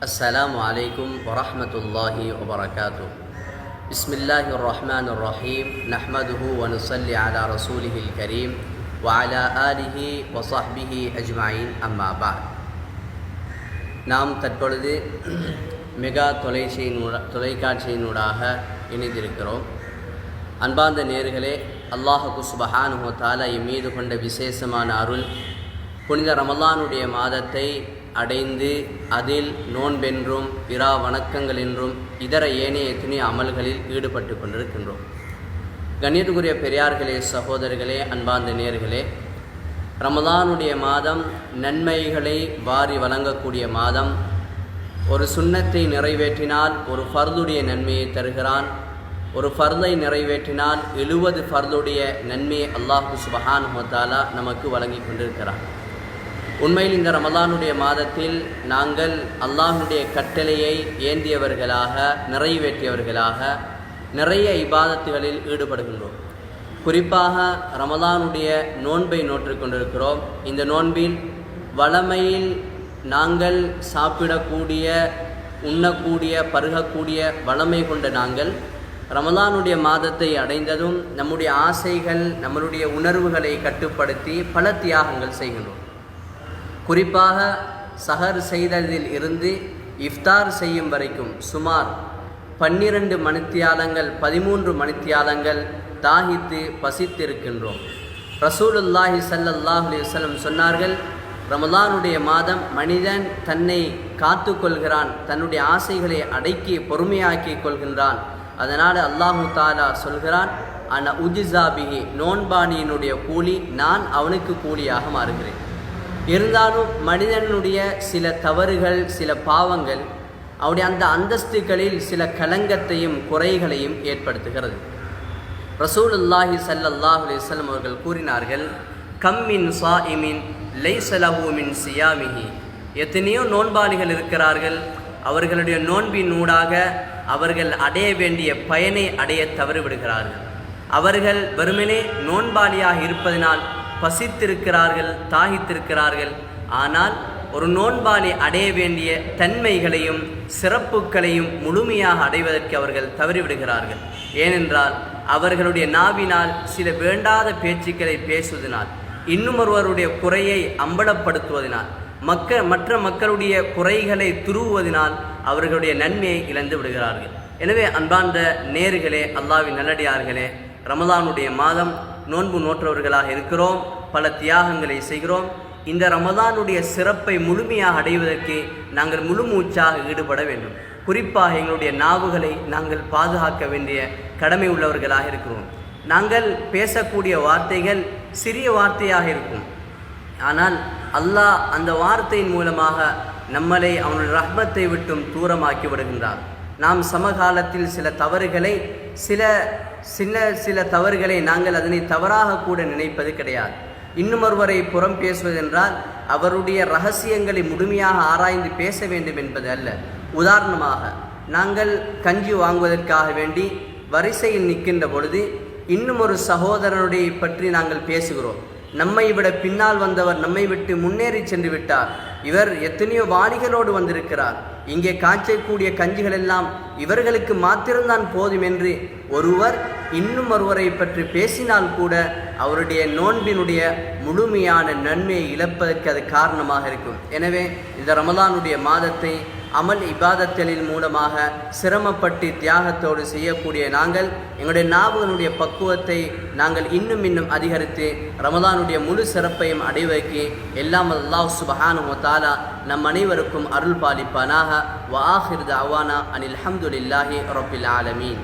السلام عليكم ورحمة الله وبركاته. بسم الله الرحمن الرحيم. نحمده ونصلي على رسوله الكريم وعلى آله وصحبه أجمعين. أما بعد. நாம் தற்பொழுது மெகா தொலைக்காட்சியினூடாக இணைந்திருக்கிறோம். அன்பார்ந்த நேயர்களே, அல்லாஹ் சுப்ஹானஹு வ தஆலா மீது கொண்ட விசேஷமான அருள் புனித ரமலானுடைய மாதத்தை அடைந்து அதில் நோன்பென்றும் இரா வணக்கங்கள் என்றும் இதர ஏனைய எத்தனையோ அமல்களில் ஈடுபட்டு கொண்டிருக்கின்றோம். கண்ணியத்துக்குரிய பெரியார்களே, சகோதரர்களே, அன்பார்ந்த நேயர்களே, ரமலானுடைய மாதம் நன்மைகளை வாரி வழங்கக்கூடிய மாதம். ஒரு சுன்னத்தை நிறைவேற்றினால் ஒரு ஃபர்துடைய நன்மையை தருகிறான். ஒரு ஃபர்தை நிறைவேற்றினால் 70 ஃபர்துடைய நன்மையை அல்லாஹ் சுப்ஹானஹு வ தஆலா நமக்கு வழங்கி கொண்டிருக்கிறான். உண்மையில் இந்த ரமலானுடைய மாதத்தில் நாங்கள் அல்லாஹ்வுடைய கட்டளையை ஏந்தியவர்களாக, நிறைவேற்றியவர்களாக நிறைய இபாதத்துகளில் ஈடுபடுகின்றோம். குறிப்பாக ரமலானுடைய நோன்பை நோற்று கொண்டிருக்கிறோம். இந்த நோன்பில் வளமையில் நாங்கள் சாப்பிடக்கூடிய, உண்ணக்கூடிய, பருகக்கூடிய வளமை கொண்ட நாங்கள் ரமலானுடைய மாதத்தை அடைந்ததும் நம்முடைய ஆசைகள், நம்மளுடைய உணர்வுகளை கட்டுப்படுத்தி பல தியாகங்கள் செய்கின்றோம். குறிப்பாக சஹர் செய்ததில் இருந்து இஃப்தார் செய்யும் வரைக்கும் சுமார் 12 மணித்தியாலங்கள், 13 மணித்தியாலங்கள் தாகித்து பசித்திருக்கின்றோம். ரசூலுல்லாஹி ஸல்லல்லாஹு அலைஹி வஸல்லம் சொன்னார்கள், ரமலானுடைய மாதம் மனிதன் தன்னை காத்து கொள்கிறான், தன்னுடைய ஆசைகளை அடக்கி பொறுமையாக்கி கொள்கின்றான். அதனால் அல்லாஹு தஆலா சொல்கிறான், அன உஜ்ஸாபிஹி, நோன்பானியினுடைய கூலி நான் அவனுக்கு கூலியாக மாறுகிறேன். இருந்தாலும் மனிதனுடைய சில தவறுகள், சில பாவங்கள் அவருடைய அந்த அந்தஸ்துகளில் சில கலங்கத்தையும் குறைகளையும் ஏற்படுத்துகிறது. ரசூலுல்லாஹி ஸல்லல்லாஹு அலைஹி வஸல்லம் அவர்கள் கூறினார்கள், கம்மின் ஸாயிமின் லைஸ லஹு மின் சியாமிஹி, எத்தனையோ நோன்பாளிகள் இருக்கிறார்கள், அவர்களுடைய நோன்பின் ஊடாக அவர்கள் அடைய வேண்டிய பயனை அடைய தவறிவிடுகிறார்கள். அவர்கள் வெறுமனே நோன்பாளியாக இருப்பதனால் பசித்திருக்கிறார்கள், தாகித்திருக்கிறார்கள். ஆனால் ஒரு நோன்பாளி அடைய வேண்டிய தன்மைகளையும் சிறப்புகளையும் முழுமையாக அடைவதற்கு அவர்கள் தவறிவிடுகிறார்கள். ஏனென்றால் அவர்களுடைய நாவினால் சில வேண்டாத பேச்சுக்களை பேசுவதனால், இன்னும் ஒருவருடைய குறையை அம்பலப்படுத்துவதனால், மற்ற மக்களுடைய குறைகளை துருவுவதனால் அவர்களுடைய நன்மையை இழந்து விடுகிறார்கள். எனவே அன்பார்ந்த நேயர்களே, அல்லாஹ்வின் நல்லடியார்களே, ரமலானுடைய மாதம் நோன்பு நோற்றவர்களாக இருக்கிறோம், பல தியாகங்களை செய்கிறோம். இந்த ரமலானுடைய சிறப்பை முழுமையாக அடைவதற்கு நாங்கள் முழு மூச்சாக ஈடுபட வேண்டும். குறிப்பாக எங்களுடைய நாவுகளை நாங்கள் பாதுகாக்க வேண்டிய கடமை உள்ளவர்களாக இருக்கிறோம். நாங்கள் பேசக்கூடிய வார்த்தைகள் சிறிய வார்த்தையாக இருக்கும், ஆனால் அல்லாஹ் அந்த வார்த்தையின் மூலமாக நம்மளை அவனுடைய ரஹ்மத்தை விட்டும் தூரமாக்கி விடுகின்றார். நாம் சமகாலத்தில் சில தவறுகளை, சில தவறுகளை நாங்கள் அதனை தவறாக கூட நினைப்பது கிடையாது. இன்னும் ஒருவரை புறம் பேசுவதென்றால் அவருடைய ரகசியங்களை முழுமையாக ஆராய்ந்து பேச வேண்டும் என்பது அல்ல. உதாரணமாக, நாங்கள் கஞ்சி வாங்குவதற்காக வேண்டி வரிசையில் நிற்கின்ற பொழுது இன்னும் ஒரு சகோதரனுடைய பற்றி நாங்கள் பேசுகிறோம். நம்மை விட பின்னால் வந்தவர் நம்மை விட்டு முன்னேறி சென்று விட்டார், இவர் எத்தனையோ வாளிகளோடு வந்திருக்கிறார், இங்கே காய்ச்சக்கூடிய கஞ்சிகள் எல்லாம் இவர்களுக்கு மாத்திரம்தான் போதும் என்று ஒருவர் இன்னும் ஒருவரை பற்றி பேசினால் கூட அவருடைய நோன்பினுடைய முழுமையான நன்மையை இழப்பதற்கு அது காரணமாக இருக்கும். எனவே இந்த ரமலானுடைய மாதத்தை அமல் இபாதத்தலின் மூலமாக சிரமப்பட்டு தியாகத்தோடு செய்யக்கூடிய நாங்கள் எங்களுடைய நாவுகளுடைய பக்குவத்தை நாங்கள் இன்னும் அதிகரித்து ரமலானுடைய முழு சிறப்பையும் அடைவதற்கு எல்லாம் அல்லாஹ் சுப்ஹானஹு வ தஆலா நம் அனைவருக்கும் அருள் பாலிப்பானாக. வ ஆகிர் தஅவானா அனில் ஹம்துலில்லாஹி ரப்பில் ஆலமீன்.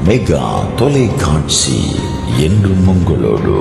மெகா தொலைக்காட்சி என்றும் உங்களோடு.